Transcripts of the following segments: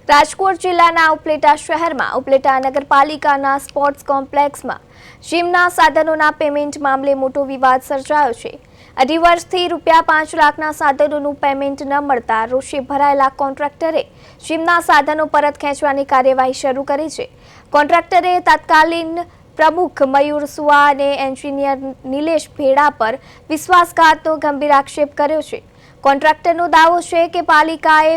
રાજકોટ જિલ્લાના ઉપલેટા શહેરમાં ઉપલેટા નગરપાલિકાના સ્પોર્ટ્સ કોમ્પ્લેક્સમાં જીમના સાધનોના પેમેન્ટ મામલે મોટો વિવાદ સર્જાયો છે। અઢી વર્ષથી ₹5 લાખના સાધનોનું પેમેન્ટ ન મળતા રોષે ભરાયેલા કોન્ટ્રાક્ટરે જીમના સાધનો પરત ખેંચવાની કાર્યવાહી શરૂ કરી છે। કોન્ટ્રાક્ટરે તત્કાલીન પ્રમુખ મયુર સુઆ અને એન્જિનિયર નિલેશ ભેડા પર વિશ્વાસઘાતનો ગંભીર આક્ષેપ કર્યો છે। કોન્ટ્રાક્ટરનો દાવો છે કે પાલિકાએ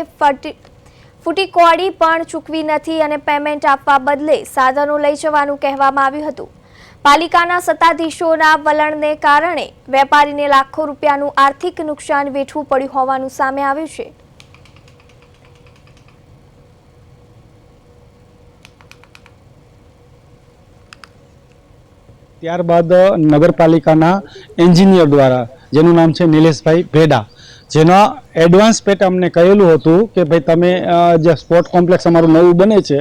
ફૂટીકોડી પણ ચૂકવી નથી અને પેમેન્ટ આપવા બદલે સાધનો લઈ જવાનું કહેવામાં આવ્યું હતું। પાલિકાના સત્તાધીશોના વલણને કારણે વેપારીને લાખો રૂપિયાનું આર્થિક નુકસાન વેઠવું પડ્યું હોવાનું સામે આવ્યું છે। ત્યારબાદ નગરપાલિકાના એન્જિનિયર દ્વારા જેનું નામ છે નિલેશભાઈ ભેડા, જેના એડવાન્સ પેટ અમને કહેલું હતું કે ભાઈ તમે જે સ્પોર્ટ કોમ્પ્લેક્સ અમારું નવું બને છે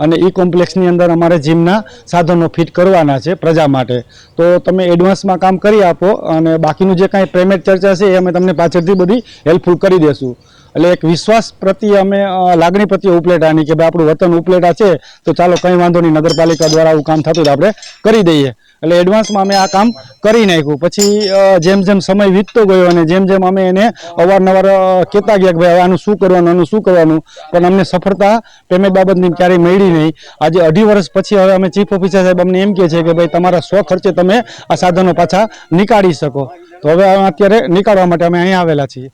અને એ કોમ્પ્લેક્સની અંદર અમારે જીમના સાધનો ફિટ કરવાના છે પ્રજા માટે, તો તમે એડવાન્સમાં કામ કરી આપો અને બાકીનું જે કાંઈ પેમેન્ટ ચર્ચા છે એ અમે તમને પાછળથી બધી હેલ્પફુલ કરી દેશું। એટલે એક વિશ્વાસ પ્રત્યે અમે લાગણી પ્રત્યે ઉપલેટાની કે ભાઈ આપણું વતન ઉપલેટા છે તો ચાલો કંઈ વાંધો નહીં, નગરપાલિકા દ્વારા આવું કામ થતું આપણે કરી દઈએ। એટલે એડવાન્સમાં અમે આ કામ કરી નાખ્યું। પછી જેમ જેમ સમય વીતતો ગયો અને જેમ જેમ અમે એને અવારનવાર કહેતા ગયા કે ભાઈ આનું શું કરવાનું, પણ અમને સફળતા પેમેન્ટ બાબતની ક્યારેય મળી નહીં। આજે અઢી વર્ષ પછી હવે અમે ચીફ ઓફિસર સાહેબ અમને એમ કહે છે કે ભાઈ તમારા સ્વખર્ચે તમે આ સાધનો પાછા નીકાળી શકો, તો હવે અત્યારે નીકાળવા માટે અમે અહીંયા આવેલા છીએ।